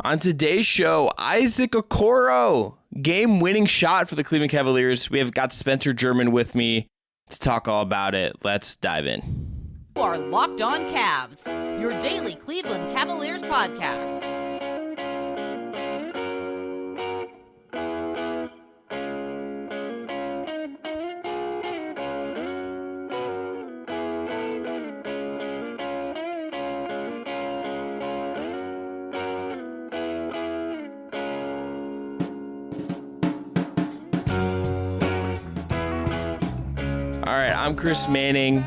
On today's show, Isaac Okoro, game-winning shot for the Cleveland Cavaliers. We have got Spencer German with me to talk all about it. Let's dive in. You are Locked On Cavs, your daily Cleveland Cavaliers podcast. All right, I'm Chris Manning.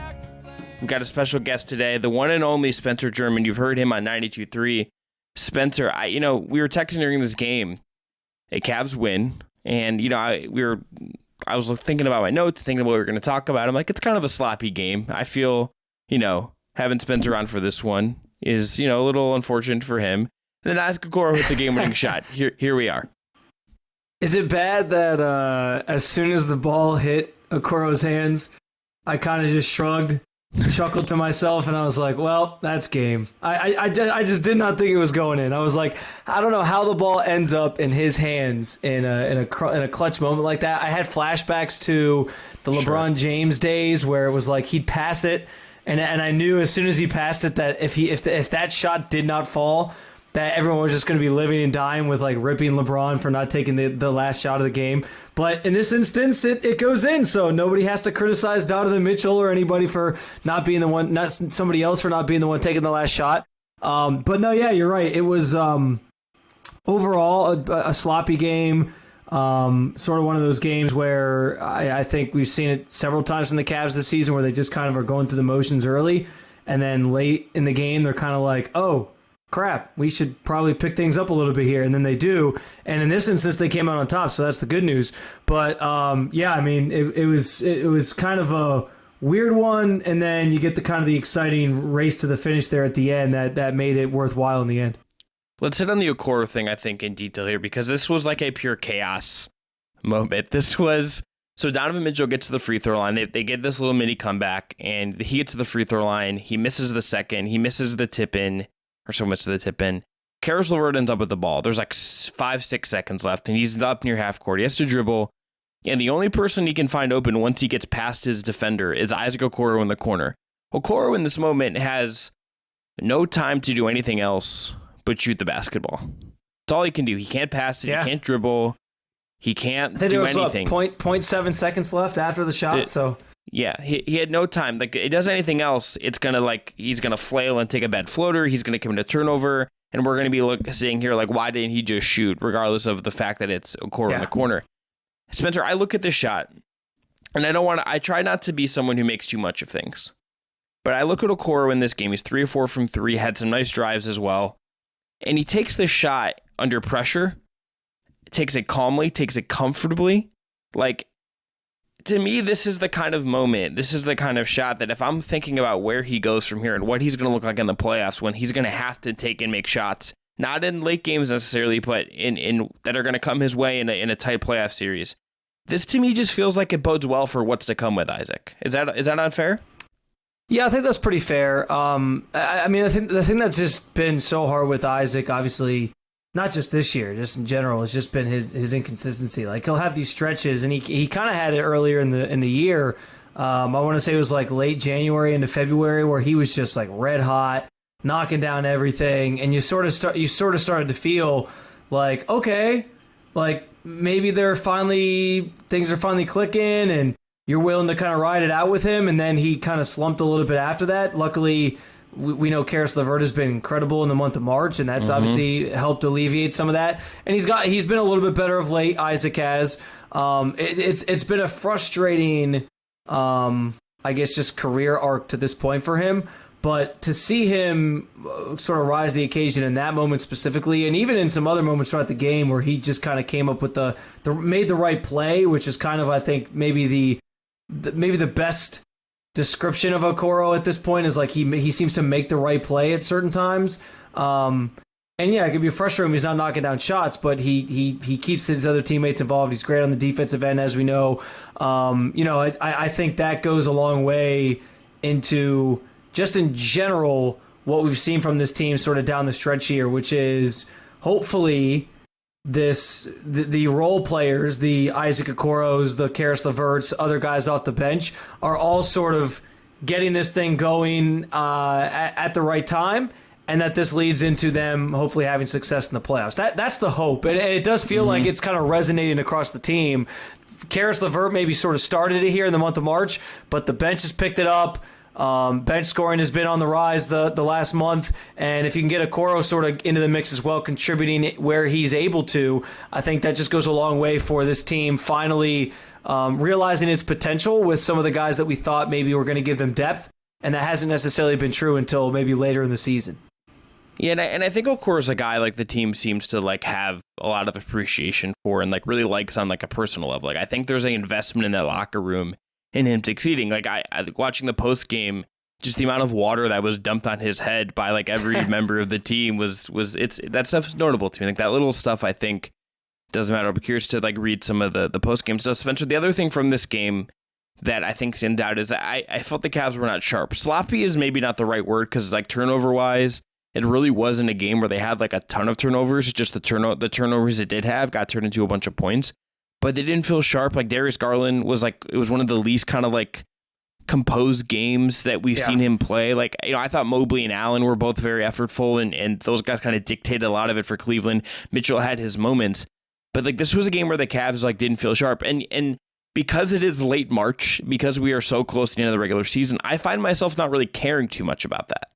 We've got a special guest today, the one and only Spencer German. You've heard him on 92.3. Spencer, we were texting during this game. A Cavs win, and I was thinking about my notes, thinking about what we were going to talk about. I'm like, it's kind of a sloppy game. I feel, having Spencer on for this one is, a little unfortunate for him. And then Isaac Okoro hits a game-winning shot. Here we are. Is it bad that as soon as the ball hit Okoro's hands, I kind of just shrugged, chuckled to myself, and I was like, well, that's game. I just did not think it was going in. I was like, I don't know how the ball ends up in his hands in a clutch moment like that. I had flashbacks to the LeBron James days where it was like he'd pass it, and I knew as soon as he passed it that if that shot did not fall, that everyone was just going to be living and dying with like ripping LeBron for not taking the last shot of the game. But in this instance, it goes in, so nobody has to criticize Donovan Mitchell or anybody for not being the one, not somebody else for not being the one taking the last shot. But no, yeah, you're right. It was overall a sloppy game, sort of one of those games where I think we've seen it several times from the Cavs this season where they just kind of are going through the motions early, and then late in the game they're kind of like, oh, crap, we should probably pick things up a little bit here, and then they do. And in this instance, they came out on top, so that's the good news. But it was kind of a weird one, and then you get the exciting race to the finish there at the end that made it worthwhile in the end. Let's hit on the Okoro thing, I think, in detail here, because this was like a pure chaos moment. So Donovan Mitchell gets to the free throw line. They get this little mini comeback, and he gets to the free throw line. He misses the second. He misses the tip in. Or so much to the tip in. Caris LeVert ends up with the ball. There's like 5-6 seconds left, and he's up near half court. He has to dribble, and the only person he can find open once he gets past his defender is Isaac Okoro in the corner. Okoro in this moment has no time to do anything else but shoot the basketball. That's all he can do. He can't pass it. Yeah. He can't dribble. He can't do anything. 0.7 seconds left after the shot, Yeah, he had no time. Like, it does anything else, it's going to, he's going to flail and take a bad floater. He's going to commit a turnover. And we're going to be sitting here like, why didn't he just shoot, regardless of the fact that it's Okoro in the corner? Spencer, I look at this shot, and I try not to be someone who makes too much of things. But I look at Okoro in this game. He's 3 of 4 from 3, had some nice drives as well. And he takes the shot under pressure, takes it calmly, takes it comfortably. To me, this is the kind of moment, this is the kind of shot that if I'm thinking about where he goes from here and what he's going to look like in the playoffs when he's going to have to take and make shots, not in late games necessarily, but in that are going to come his way in a tight playoff series. This to me just feels like it bodes well for what's to come with Isaac. Is that not fair? Yeah, I think that's pretty fair. I think the thing that's just been so hard with Isaac, obviously, not just this year, just in general, it's just been his inconsistency. Like, he'll have these stretches, and he kind of had it earlier in the year. I want to say it was like late January into February where he was just like red hot, knocking down everything, and you sort of started to feel like, okay, like maybe things are finally clicking, and you're willing to kind of ride it out with him. And then he kind of slumped a little bit after that. Luckily, we know Caris LeVert has been incredible in the month of March, and that's obviously helped alleviate some of that. And he's been a little bit better of late. Isaac has. It's been a frustrating, I guess, just career arc to this point for him. But to see him sort of rise to the occasion in that moment specifically, and even in some other moments throughout the game where he just kind of came up with made the right play, which is kind of, I think, maybe the best description of Okoro at this point is like he seems to make the right play at certain times. And yeah, it can be frustrating when he's not knocking down shots, but he keeps his other teammates involved. He's great on the defensive end, as we know. I think that goes a long way into just in general what we've seen from this team sort of down the stretch here, which is hopefully the role players, the Isaac Okoros, the Karis LeVerts, other guys off the bench, are all sort of getting this thing going at the right time, and that this leads into them hopefully having success in the playoffs. That's the hope, and it does feel like it's kind of resonating across the team. Karis LeVert maybe sort of started it here in the month of March, but the bench has picked it up. Bench scoring has been on the rise the last month, and if you can get Okoro sort of into the mix as well, contributing where he's able to, I think that just goes a long way for this team finally realizing its potential with some of the guys that we thought maybe were going to give them depth, and that hasn't necessarily been true until maybe later in the season. Yeah, and I think Okoro's a guy like the team seems to like have a lot of appreciation for and like really likes on like a personal level. Like I think there's an investment in that locker room in him succeeding. Like I watching the post game, just the amount of water that was dumped on his head by like every member of the team was that stuff is notable to me. Like that little stuff, I think doesn't matter. I'm curious to like read some of the post game stuff. Spencer, the other thing from this game that I think's in doubt is that I felt the Cavs were not sharp. Sloppy is maybe not the right word because like turnover wise, it really wasn't a game where they had like a ton of turnovers. Just the turnovers it did have got turned into a bunch of points. But they didn't feel sharp. Like Darius Garland was like, it was one of the least kind of like composed games that we've seen him play. Like, you know, I thought Mobley and Allen were both very effortful, and those guys kind of dictated a lot of it for Cleveland. Mitchell had his moments, but like this was a game where the Cavs like didn't feel sharp. And because it is late March, because we are so close to the end of the regular season, I find myself not really caring too much about that.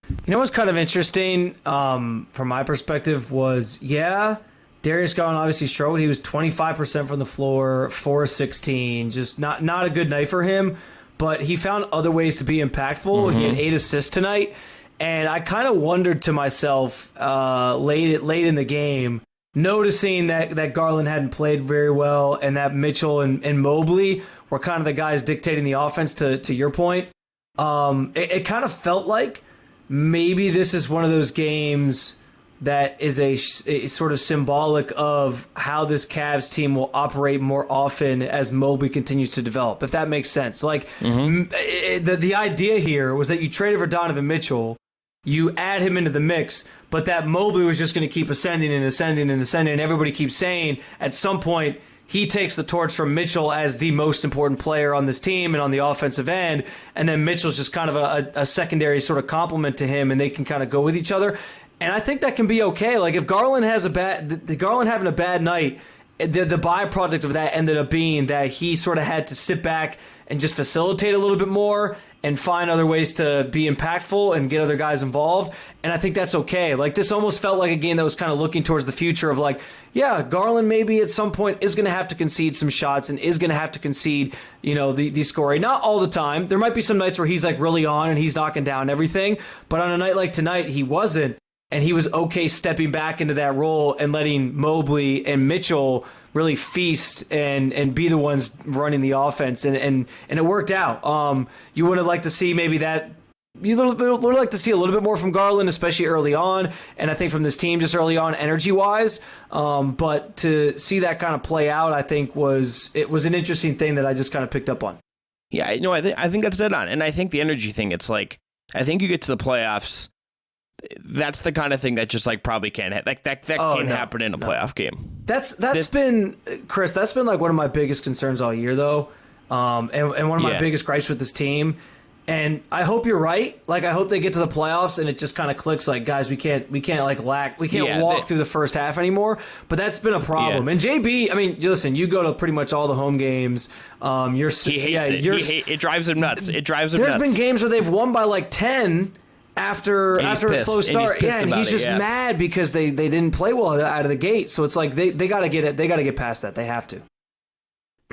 You know what's kind of interesting from my perspective was, Darius Garland obviously struggled. He was 25% from the floor, 4-16. Just not a good night for him, but he found other ways to be impactful. He had 8 assists tonight, and I kind of wondered to myself late in the game, noticing that Garland hadn't played very well and that Mitchell and Mobley were kind of the guys dictating the offense to your point. It kind of felt like maybe this is one of those games that is a sort of symbolic of how this Cavs team will operate more often as Mobley continues to develop, if that makes sense. Like the idea here was that you traded for Donovan Mitchell, you add him into the mix, but that Mobley was just going to keep ascending and ascending and ascending, and everybody keeps saying at some point he takes the torch from Mitchell as the most important player on this team and on the offensive end, and then Mitchell's just kind of a secondary sort of complement to him, and they can kind of go with each other. And I think that can be okay. Like if Garland has Garland having a bad night, the byproduct of that ended up being that he sort of had to sit back and just facilitate a little bit more and find other ways to be impactful and get other guys involved. And I think that's okay. Like this almost felt like a game that was kind of looking towards the future of like, yeah, Garland maybe at some point is going to have to concede some shots and is going to have to concede, the scoring. Not all the time. There might be some nights where he's like really on and he's knocking down everything. But on a night like tonight, he wasn't. And he was okay stepping back into that role and letting Mobley and Mitchell really feast and be the ones running the offense. And it worked out. You would have liked to see maybe that. You would like to see a little bit more from Garland, especially early on. And I think from this team just early on energy-wise. But to see that kind of play out, I think was an interesting thing that I just kind of picked up on. Yeah, I think that's dead on. And I think the energy thing, it's like, I think you get to the playoffs, that's the kind of thing that just like probably can't happen in a playoff game. That's been Chris. That's been like one of my biggest concerns all year, though, and one of my biggest gripes with this team. And I hope you're right. Like I hope they get to the playoffs and it just kind of clicks. Like guys, we can't walk through the first half anymore. But that's been a problem. Yeah. And JB, I mean, listen, you go to pretty much all the home games. He hates it. It drives him nuts. There's been games where they've won by like 10. After a slow start, and he's just mad because they didn't play well out of the gate. So it's like they got to get it. They got to get past that. They have to.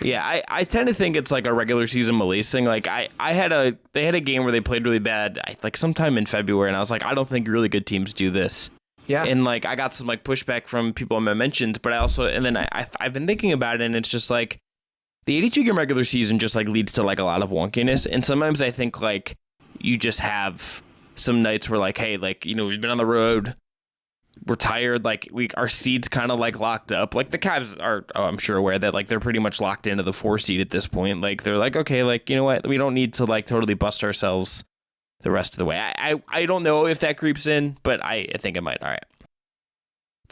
Yeah, I tend to think it's like a regular season malaise thing. Like they had a game where they played really bad, like sometime in February, and I was like, I don't think really good teams do this. Yeah, and like I got some like pushback from people I mentioned, but I've been thinking about it, and it's just like the 82-game regular season just like leads to like a lot of wonkiness, and sometimes I think like you just have some nights where like, hey, like, we've been on the road, we're tired, like our seed's kind of like locked up. Like the Cavs are, I'm sure aware that like they're pretty much locked into the 4 seed at this point. Like they're like, okay, like, you know what, we don't need to like totally bust ourselves the rest of the way. I don't know if that creeps in, but I think it might. All right.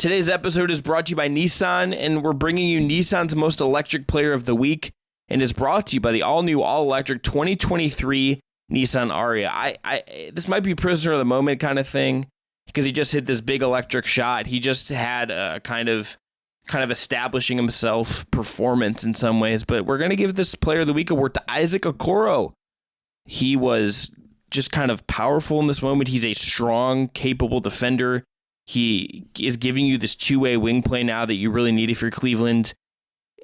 Today's episode is brought to you by Nissan, and we're bringing you Nissan's most electric player of the week, and is brought to you by the all-new, all-electric 2023 Nissan Ariya. This might be prisoner of the moment kind of thing, because he just hit this big electric shot. He just had a kind of establishing himself performance in some ways, but we're going to give this player of the week award to Isaac Okoro. He was just kind of powerful in this moment. He's a strong, capable defender. He is giving you this two-way wing play now that you really need if you're Cleveland.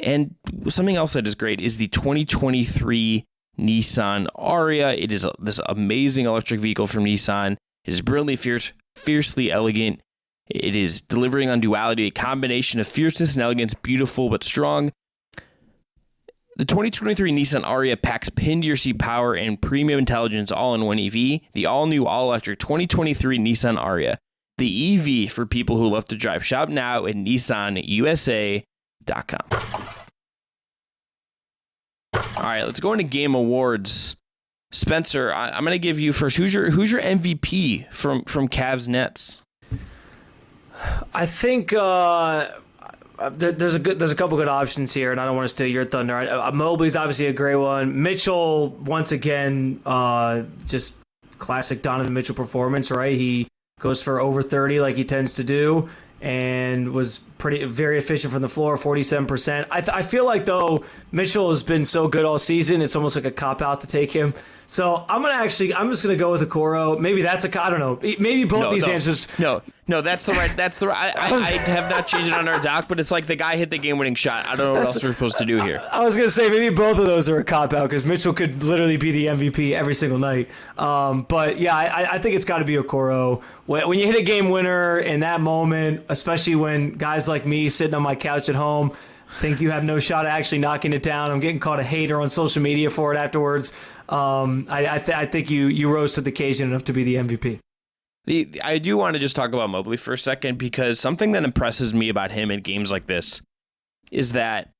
And something else that is great is the 2023 Nissan Ariya. It is this amazing electric vehicle from Nissan. It is brilliantly fierce, fiercely elegant. It is delivering on duality, a combination of fierceness and elegance, beautiful but strong. The 2023 Nissan Ariya packs pin-to-your-seat power and premium intelligence all in one EV. The all-new, all-electric 2023 Nissan Ariya. The EV for people who love to drive. Shop now at nissanusa.com. All right, let's go into game awards. Spencer, I'm going to give you first. Who's your MVP from Cavs Nets? I think there's a couple good options here, and I don't want to steal your thunder. Mobley's obviously a great one. Mitchell, once again, just classic Donovan Mitchell performance, right? He goes for over 30 like he tends to do, and was very efficient from the floor, 47%. I feel like, though, Mitchell has been so good all season, it's almost like a cop-out to take him. So I'm just gonna go with Okoro. Maybe I don't know. Maybe both these answers. No, that's the right. I have not changed it on our doc, but it's like the guy hit the game-winning shot. I don't know what else we're supposed to do here. I was gonna say maybe both of those are a cop-out because Mitchell could literally be the MVP every single night. But yeah, I think it's got to be Okoro. When you hit a game winner in that moment, especially when guys like me sitting on my couch at home think you have no shot at actually knocking it down. I'm getting called a hater on social media for it afterwards. I think you rose to the occasion enough to be the MVP. I do want to just talk about Mobley for a second, because something that impresses me about him in games like this is that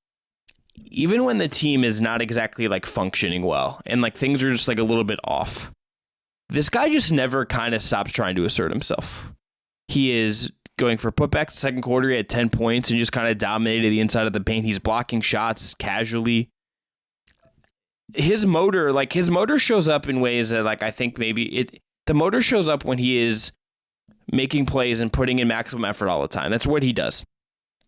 even when the team is not exactly like functioning well and like things are just like a little bit off, this guy just never kind of stops trying to assert himself. He is going for putbacks. The second quarter, he had 10 points and just kind of dominated the inside of the paint. He's blocking shots casually. His motor shows up in ways that, like, I think maybe the motor shows up when he is making plays and putting in maximum effort all the time. That's what he does.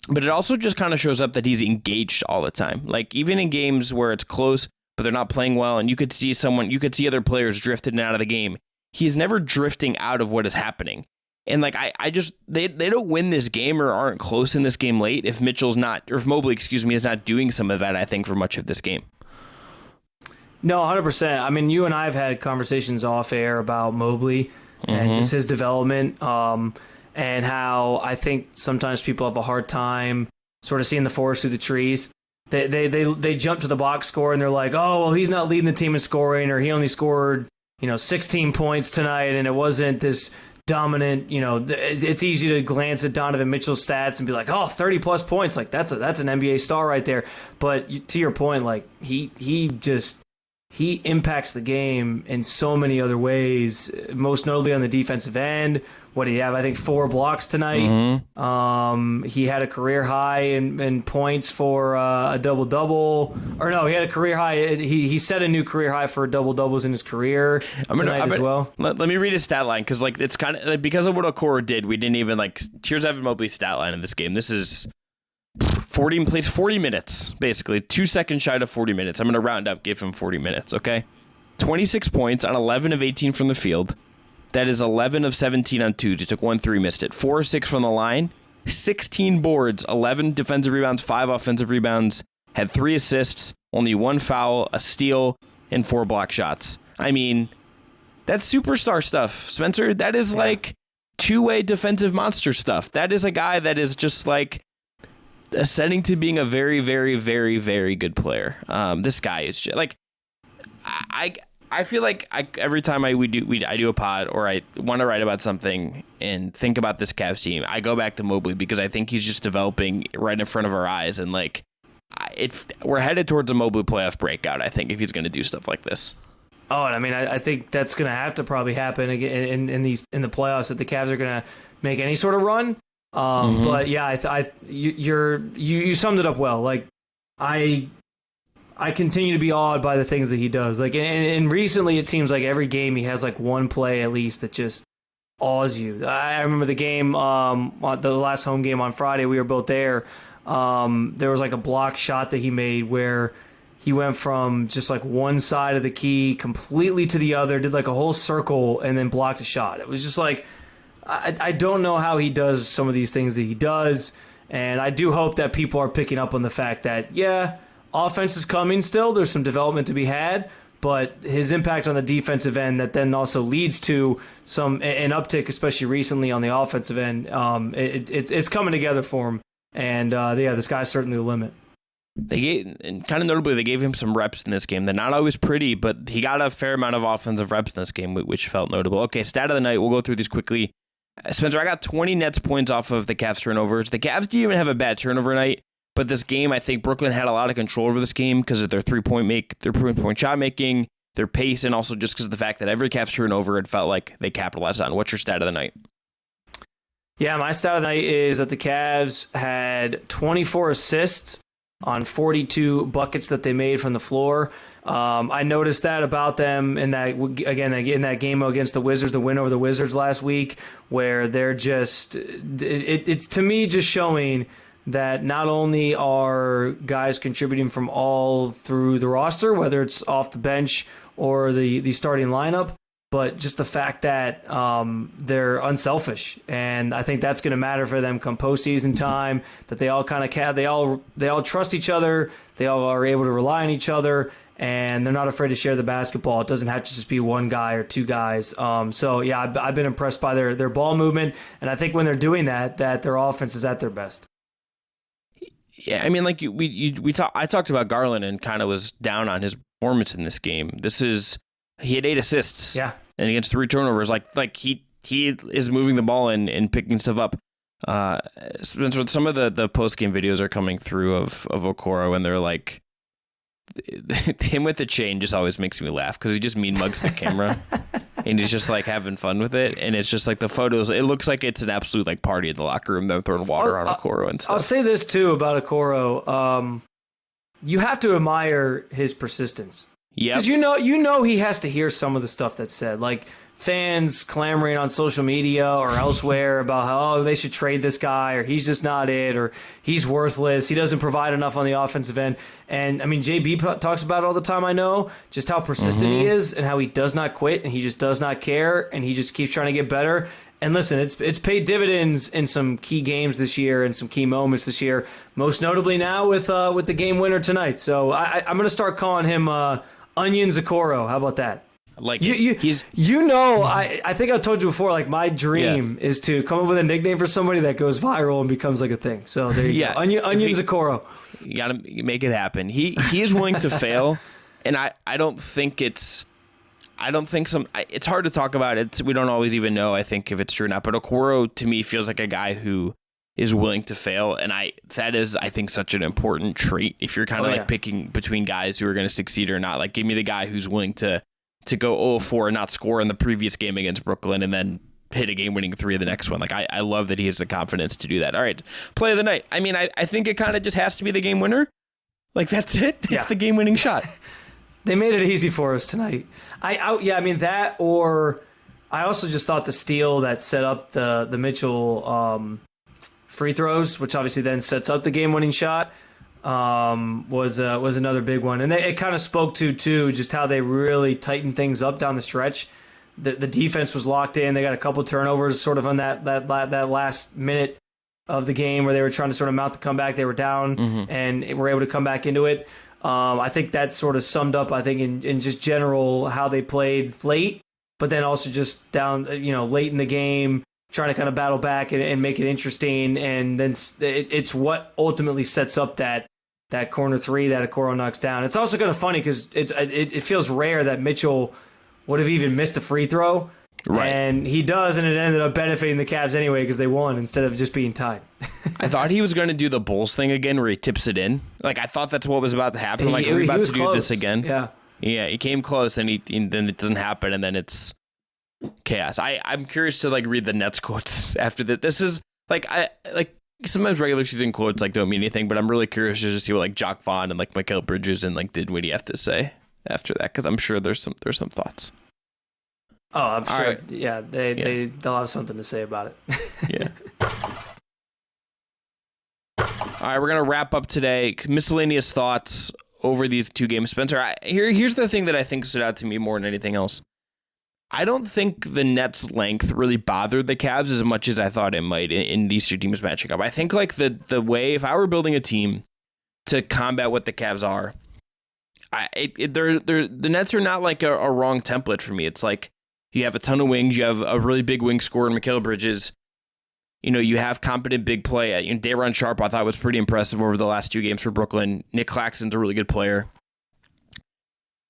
But it also just kind of shows up that he's engaged all the time. Like, even in games where it's close, but they're not playing well, and you could see other players drifted in and out of the game. He's never drifting out of what is happening. And like they don't win this game or aren't close in this game late if Mobley, is not doing some of that, I think, for much of this game. No, 100%. I mean, you and I have had conversations off air about Mobley and just his development, and how I think sometimes people have a hard time sort of seeing the forest through the trees. They jump to the box score and they're like, oh, well, he's not leading the team in scoring, or he only scored 16 points tonight, and it wasn't this dominant. It's easy to glance at Donovan Mitchell's stats and be like, oh, 30 plus points, like that's an NBA star right there. But to your point, like he impacts the game in so many other ways, most notably on the defensive end. What did he have? I think 4 blocks tonight. He had a career high in points for a double-double. Or no, he had a career high. He set a new career high for double-doubles in his career as well. Let me read his stat line, because like it's kind of like, because of what Okoro did, we didn't even like. Here's Evan Mobley's stat line in this game. This is 40 minutes, basically 2 seconds shy of 40 minutes. I'm going to round up, give him 40 minutes, okay? 26 points on 11 of 18 from the field. That is 11 of 17 on twos. He took 1 3, missed it. 4 of 6 from the line. 16 boards, 11 defensive rebounds, 5 offensive rebounds. Had 3 assists, only 1 foul, a steal, and 4 block shots. I mean, that's superstar stuff, Spencer. That is like two-way defensive monster stuff. That is a guy that is just like ascending to being a very, very, very, very good player. This guy is just like, I feel like every time I do a pod or I want to write about something and think about this Cavs team, I go back to Mobley, because I think he's just developing right in front of our eyes, and like we're headed towards a Mobley playoff breakout, I think, if he's going to do stuff like this. Oh, and I mean, I think that's going to have to probably happen again in the playoffs, that the Cavs are going to make any sort of run. But yeah, you summed it up well. Like I continue to be awed by the things that he does. Like, and recently it seems like every game he has like one play at least that just awes you. I remember the game, the last home game on Friday. We were both there. There was like a block shot that he made where he went from just like one side of the key completely to the other, did like a whole circle, and then blocked a shot. It was just like, I don't know how he does some of these things that he does, and I do hope that people are picking up on the fact that, yeah, offense is coming still. There's some development to be had, but his impact on the defensive end that then also leads to an uptick, especially recently on the offensive end, it's coming together for him. And the sky's certainly the limit. And kind of notably, they gave him some reps in this game. They're not always pretty, but he got a fair amount of offensive reps in this game, which felt notable. Okay, stat of the night. We'll go through these quickly. Spencer, I got 20 Nets points off of the Cavs turnovers. The Cavs didn't even have a bad turnover night, but this game, I think Brooklyn had a lot of control over this game because of their three-point shot making, their pace, and also just because of the fact that every Cavs turnover, it felt like they capitalized on. What's your stat of the night? Yeah, my stat of the night is that the Cavs had 24 assists on 42 buckets that they made from the floor. I noticed that about them in that game against the Wizards, the win over the Wizards last week, where they're just it's to me just showing that not only are guys contributing from all through the roster, whether it's off the bench or the starting lineup, but just the fact that they're unselfish, and I think that's going to matter for them come postseason time. That they all they all trust each other, they all are able to rely on each other, and they're not afraid to share the basketball. It doesn't have to just be one guy or two guys. So yeah, I've been impressed by their ball movement, and I think when they're doing that their offense is at their best. Yeah, I mean, like I talked about Garland and kind of was down on his performance in this game. He had 8 assists. Yeah. And against 3 turnovers. Like he is moving the ball and picking stuff up. Spencer, some of the post-game videos are coming through of Okoro, and they're like, him with the chain just always makes me laugh because he just mean mugs the camera. And he's just like having fun with it. And it's just like the photos, it looks like it's an absolute like party in the locker room. They're throwing water on Okoro and stuff. I'll say this too about Okoro. You have to admire his persistence. Yeah, because you know he has to hear some of the stuff that's said, like fans clamoring on social media or elsewhere about how they should trade this guy, or he's just not it, or he's worthless, he doesn't provide enough on the offensive end. And I mean, JB talks about it all the time. I know just how persistent he is and how he does not quit and he just does not care and he just keeps trying to get better. And listen, it's paid dividends in some key games this year and some key moments this year, most notably now with the game winner tonight. So I'm going to start calling him Onions Okoro. How about that? Like I think I've told you before, like my dream is to come up with a nickname for somebody that goes viral and becomes like a thing. So there you go. Onions Okoro. You got to make it happen. He is willing to fail, and I don't think it's hard to talk about it. We don't always even know, I think, if it's true or not. But Okoro to me feels like a guy who is willing to fail, and that is, I think, such an important trait if you're kind of picking between guys who are going to succeed or not. Like, give me the guy who's willing to go 0-4 and not score in the previous game against Brooklyn and then hit a game-winning 3 of the next one. Like, I love that he has the confidence to do that. All right, play of the night. I mean, I think it kind of just has to be the game winner. Like, that's it. It's the game-winning shot. They made it easy for us tonight. I mean, that, or I also just thought the steal that set up the Mitchell free throws, which obviously then sets up the game-winning shot, was another big one. And it kind of spoke to, too, just how they really tightened things up down the stretch. The defense was locked in. They got a couple turnovers sort of on that last minute of the game where they were trying to sort of mount the comeback. They were down and were able to come back into it. I think that sort of summed up, I think, in just general how they played late, but then also just down, late in the game, trying to kind of battle back and make it interesting. And then it's what ultimately sets up that corner 3 that Okoro knocks down. It's also kind of funny because it feels rare that Mitchell would have even missed a free throw. Right. And he does, and it ended up benefiting the Cavs anyway because they won instead of just being tied. I thought he was going to do the Bulls thing again where he tips it in. Like, I thought that's what was about to happen. Like, we're about to do this again. Yeah. Yeah, he came close, and then it doesn't happen, and then it's chaos. I'm curious to, like, read the Nets quotes after that. This is like sometimes regular season quotes like don't mean anything, but I'm really curious just to see what like Jock Vaughn and like Mikal Bridges and like Dinwiddie have to say after that, because I'm sure there's some thoughts. Oh, I'm sure. Right. Yeah, they'll have something to say about it. Yeah. All right, we're gonna wrap up today. Miscellaneous thoughts over these two games, Spencer. Here's the thing that I think stood out to me more than anything else. I don't think the Nets' length really bothered the Cavs as much as I thought it might in these two teams matching up. I think like the way, if I were building a team to combat what the Cavs are, the Nets are not like a wrong template for me. It's like you have a ton of wings, you have a really big wing scorer in Mikal Bridges. You know, you have competent big play. Day'Ron Sharpe, I thought, was pretty impressive over the last 2 games for Brooklyn. Nick Claxton's a really good player.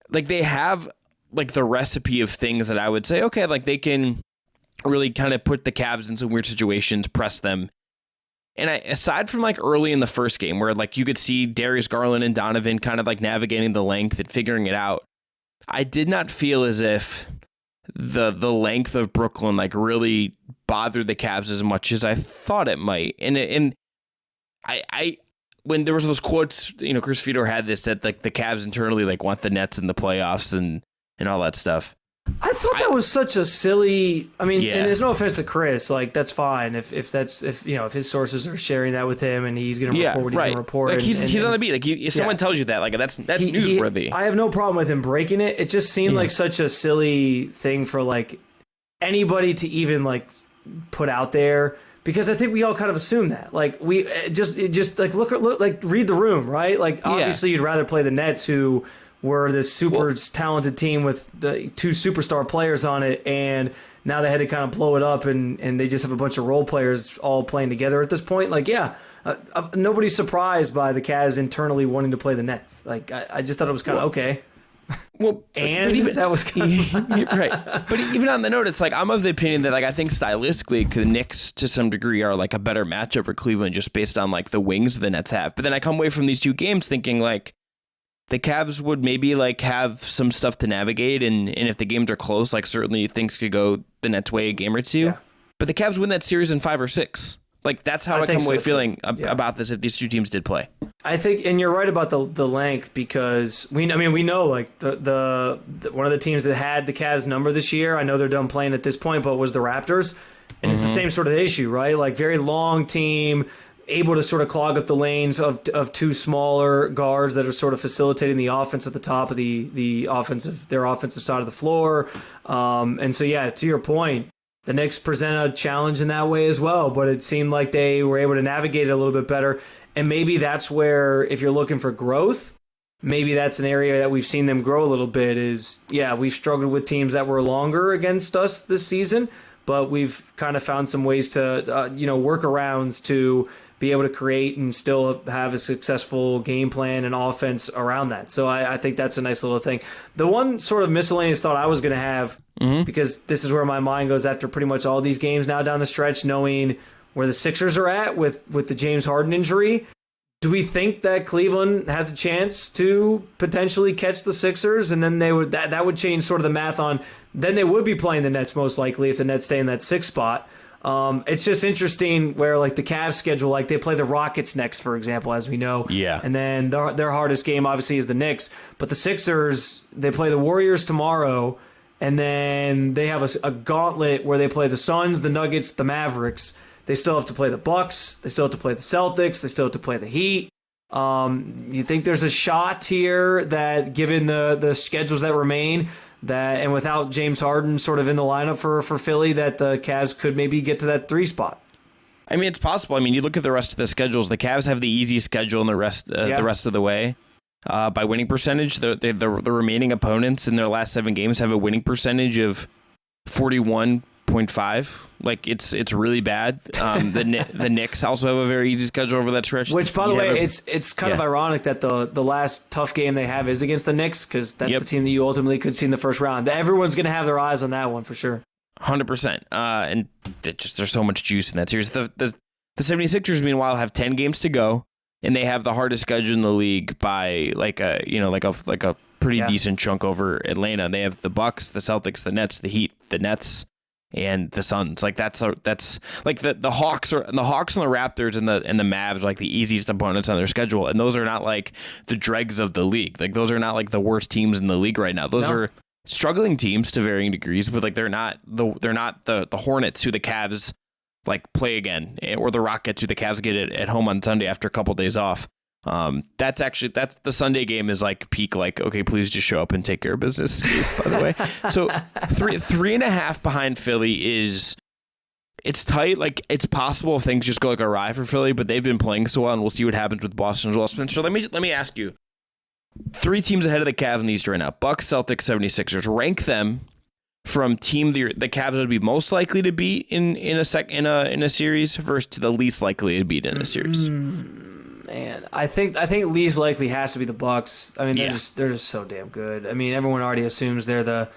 Like, they have, like, the recipe of things that I would say, okay, like, they can really kind of put the Cavs in some weird situations, press them. And aside from, like, early in the first game, where, like, you could see Darius Garland and Donovan kind of, like, navigating the length and figuring it out, I did not feel as if the length of Brooklyn like really bothered the Cavs as much as I thought it might. And I when there was those quotes, Chris Fedor had this that like the Cavs internally like want the Nets in the playoffs and all that stuff. I thought that was such a silly. I mean, and there's no offense to Chris. Like, that's fine if his sources are sharing that with him and he's going to report what he's going to report. Like he's on the beat. Like if someone tells you that, like that's newsworthy. I have no problem with him breaking it. It just seemed like such a silly thing for like anybody to even like put out there, because I think we all kind of assume that. Like we just like look like read the room, right? Like obviously you'd rather play the Nets, who were this super talented team with the 2 superstar players on it, and now they had to kind of blow it up, and they just have a bunch of role players all playing together at this point. Like, nobody's surprised by the Cavs internally wanting to play the Nets. Like, I just thought it was kind of okay. Well, and even that was kind of right. But even on the note, it's like I'm of the opinion that like I think stylistically the Knicks to some degree are like a better matchup for Cleveland just based on like the wings the Nets have. But then I come away from these 2 games thinking like the Cavs would maybe like have some stuff to navigate, and if the games are close, like certainly things could go the Nets' way a game or 2. Yeah. But the Cavs win that series in 5 or 6. Like that's how I come away feeling about this if these 2 teams did play. I think, and you're right about the length, because we know like the one of the teams that had the Cavs number this year, I know they're done playing at this point, but was the Raptors, and it's the same sort of issue, right? Like very long team, able to sort of clog up the lanes of 2 smaller guards that are sort of facilitating the offense at the top of their offensive side of the floor. And so, to your point, the Knicks present a challenge in that way as well, but it seemed like they were able to navigate it a little bit better. And maybe that's where, if you're looking for growth, maybe that's an area that we've seen them grow a little bit is, we've struggled with teams that were longer against us this season, but we've kind of found some ways to, workarounds to be able to create and still have a successful game plan and offense around that. So I think that's a nice little thing. The one sort of miscellaneous thought I was going to have, because this is where my mind goes after pretty much all these games now down the stretch, knowing where the Sixers are at with the James Harden injury. Do we think that Cleveland has a chance to potentially catch the Sixers, and then that would change sort of the math on, then they would be playing the Nets most likely if the Nets stay in that 6th spot. It's just interesting where like the Cavs schedule, like they play the Rockets next, for example, as we know. Yeah. And then their hardest game obviously is the Knicks, but the Sixers, they play the Warriors tomorrow, and then they have a gauntlet where they play the Suns, the Nuggets, the Mavericks. They still have to play the Bucks. They still have to play the Celtics. They still have to play the Heat. You think there's a shot here that, given the schedules that remain, that and without James Harden sort of in the lineup for Philly, that the Cavs could maybe get to that 3 spot? I mean, it's possible. I mean, you look at the rest of the schedules. The Cavs have the easy schedule in the rest of the way. By winning percentage, the remaining opponents in their last 7 games have a winning percentage of 41.5. Like it's really bad. The Knicks also have a very easy schedule over that stretch. Which, by the way, it's kind of ironic that the last tough game they have is against the Knicks, because that's the team that you ultimately could see in the first round. Everyone's going to have their eyes on that one for sure. 100%. And there's so much juice in that series. The 76ers, meanwhile, have 10 games to go, and they have the hardest schedule in the league by like a pretty decent chunk over Atlanta. They have the Bucks, the Celtics, the Nets, the Heat, the Nets, and the Suns. Like that's like the Hawks and the Raptors and the Mavs are like the easiest opponents on their schedule, and those are not like the dregs of the league. Like those are not like the worst teams in the league right now. Those are struggling teams to varying degrees, but like they're not the Hornets who the Cavs like play again, or the Rockets who the Cavs get at home on Sunday after a couple days off. That's the Sunday game is like peak, like, okay, please just show up and take care of business, by the way. So 3.5 behind Philly it's tight. Like it's possible if things just go like awry for Philly, but they've been playing so well, and we'll see what happens with Boston as well. Spencer, let me ask you, 3 teams ahead of the Cavs in the East right now: Bucks, Celtics, 76ers. Rank them from team the Cavs would be most likely to beat in a series versus to the least likely to beat in a series. Man, I think least likely has to be the Bucks. I mean, they're just so damn good. I mean, everyone already assumes they're the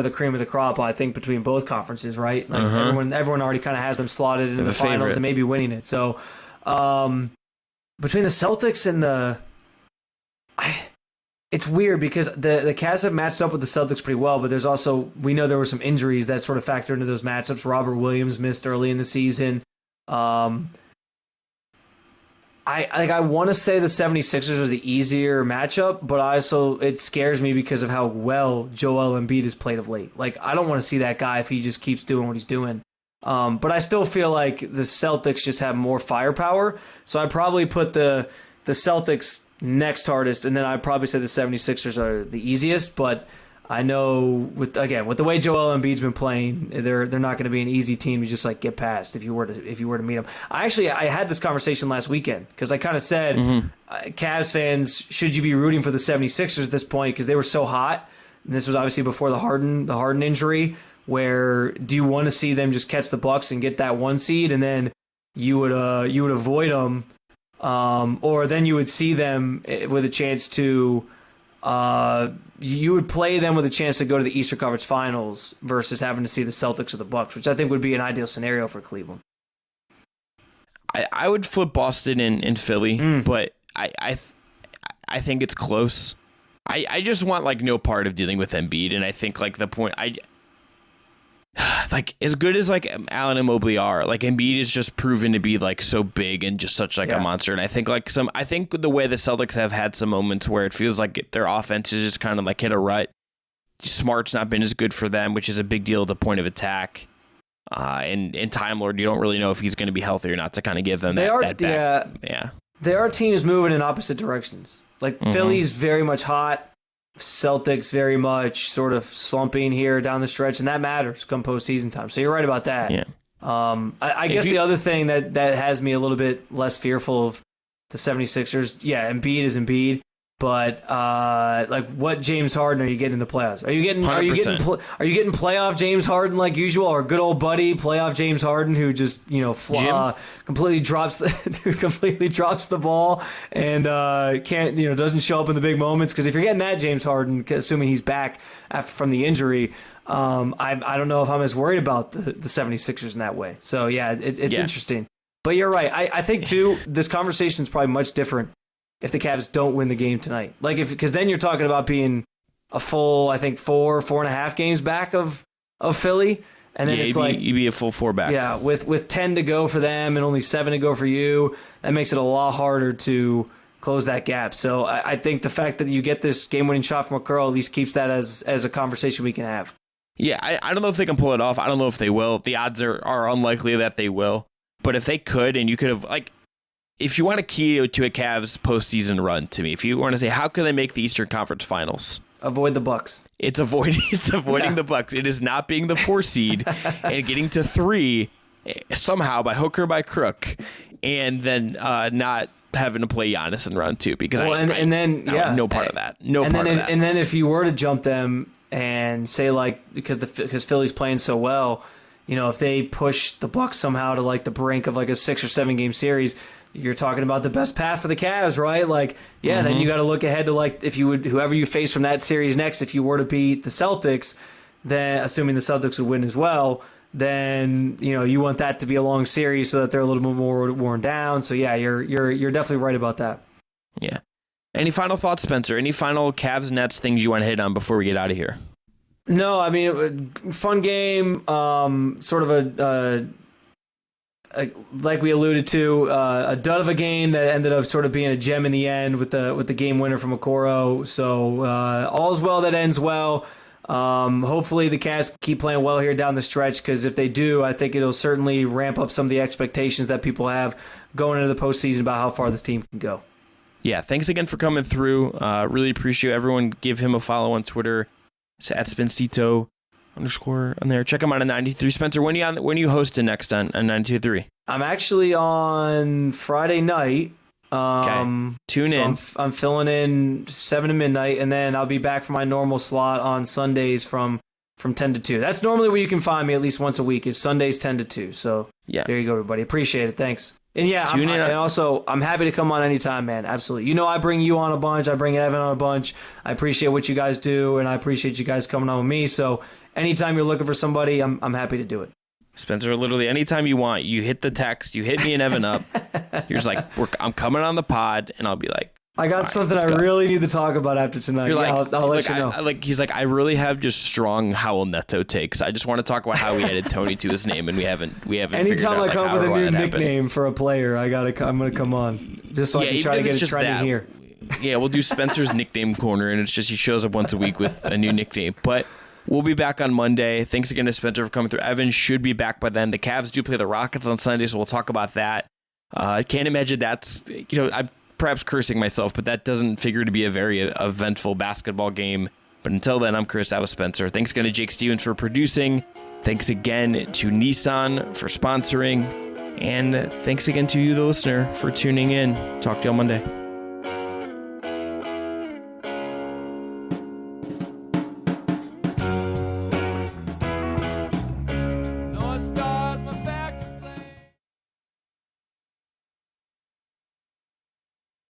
cream of the crop. I think between both conferences, right? Like everyone already kind of has them slotted into the finals favorite. And maybe winning it. So between the Celtics and it's weird because the Cavs have matched up with the Celtics pretty well, but there's also, we know there were some injuries that sort of factor into those matchups. Robert Williams missed early in the season. I want to say the 76ers are the easier matchup, but also it scares me because of how well Joel Embiid has played of late. Like, I don't want to see that guy if he just keeps doing what he's doing. But I still feel like the Celtics just have more firepower, so I'd probably put the Celtics next hardest, and then I'd probably say the 76ers are the easiest, but I know with the way Joel Embiid's been playing, they're not going to be an easy team to just like get past if you were to meet them. I had this conversation last weekend because I kind of said, Cavs fans, should you be rooting for the 76ers at this point because they were so hot? And this was obviously before the Harden injury. Where do you want to see them just catch the Bucks and get that 1 seed, and then you would avoid them, or then you would see them with a chance to. You would play them with a chance to go to the Eastern Conference Finals versus having to see the Celtics or the Bucks, which I think would be an ideal scenario for Cleveland. I would flip Boston and Philly, but I think it's close. I just want like no part of dealing with Embiid, and I think like the point like as good as like Allen and Mobley are, like Embiid is just proven to be like so big and just such like a monster. And I think the way the Celtics have had some moments where it feels like their offense is just kind of like hit a rut. Smart's not been as good for them, which is a big deal at the point of attack. And Time Lord, you don't really know if he's going to be healthy or not to kind of give them that back. Yeah. There are teams moving in opposite directions. Like Philly's very much hot. Celtics very much sort of slumping here down the stretch, and that matters come postseason time. So you're right about that. Yeah. I guess the other thing that has me a little bit less fearful of the 76ers, Embiid is Embiid, but like what James Harden are you getting in the playoffs? Are you getting 100%. Are you getting playoff James Harden like usual, or good old buddy playoff James Harden who just completely drops the ball and doesn't show up in the big moments? Because if you're getting that James Harden, assuming he's back from the injury, I don't know if I'm as worried about the 76ers in that way. So it's interesting. But you're right. I think too this conversation is probably much different if the Cavs don't win the game tonight. Because then you're talking about being a full, I think, 4.5 games back of Philly. And then you'd be a full 4 back. Yeah, with 10 to go for them and only 7 to go for you, that makes it a lot harder to close that gap. So I think the fact that you get this game-winning shot from Okoro at least keeps that as a conversation we can have. Yeah, I don't know if they can pull it off. I don't know if they will. The odds are unlikely that they will. But if they could, and you could have, like, if you want a key to a Cavs postseason run, to me, if you want to say, how can they make the Eastern Conference Finals? Avoid the Bucks. It's avoiding the Bucks. It is not being the 4 seed and getting to 3 somehow by hook or by crook, and then not having to play Giannis in round 2 because no part of that. And then if you were to jump them and say like because Philly's playing so well, if they push the Bucks somehow to like the brink of like a 6 or 7 game series, you're talking about the best path for the Cavs, right? Like, then you got to look ahead to like whoever you face from that series next. If you were to beat the Celtics, then assuming the Celtics would win as well, then you want that to be a long series so that they're a little bit more worn down. So you're definitely right about that. Yeah. Any final thoughts, Spencer? Any final Cavs Nets things you want to hit on before we get out of here? No, I mean, fun game. Sort of a like we alluded to, a dud of a game that ended up sort of being a gem in the end with the game winner from Okoro. So all's well that ends well. Hopefully the Cavs keep playing well here down the stretch, because if they do, I think it'll certainly ramp up some of the expectations that people have going into the postseason about how far this team can go. Yeah, thanks again for coming through. Really appreciate everyone. Give him a follow on Twitter. It's at Spencito _ on there. Check him out on 93. Spencer, when are you hosting next on 92.3? I'm actually on Friday night. Okay. Tune in. I'm filling in 7 to midnight, and then I'll be back for my normal slot on Sundays from 10 to 2. That's normally where you can find me at least once a week, is Sundays 10 to 2. So yeah, there you go, everybody. Appreciate it. Thanks. And yeah, and also, I'm happy to come on anytime, man. Absolutely. You know, I bring you on a bunch. I bring Evan on a bunch. I appreciate what you guys do, and I appreciate you guys coming on with me. So anytime you're looking for somebody, I'm happy to do it. Spencer, literally anytime you want, you hit the text, you hit me and Evan up. You're just like, I'm coming on the pod, and I'll be like, I got something I really need to talk about after tonight. You're I'll let you know. He's like, I really have just strong Howell Neto takes. I just want to talk about how we added Tony to his name, and we haven't. Anytime I come up with a new nickname for a player, I'm gonna come on just so I can try to get it trending here. Yeah, we'll do Spencer's nickname corner, and it's just he shows up once a week with a new nickname. But we'll be back on Monday. Thanks again to Spencer for coming through. Evan should be back by then. The Cavs do play the Rockets on Sunday, so we'll talk about that. I can't imagine that's, I'm perhaps cursing myself, but that doesn't figure to be a very eventful basketball game. But until then, I'm Chris. That was Spencer. Thanks again to Jake Stevens for producing. Thanks again to Nissan for sponsoring. And thanks again to you, the listener, for tuning in. Talk to you on Monday.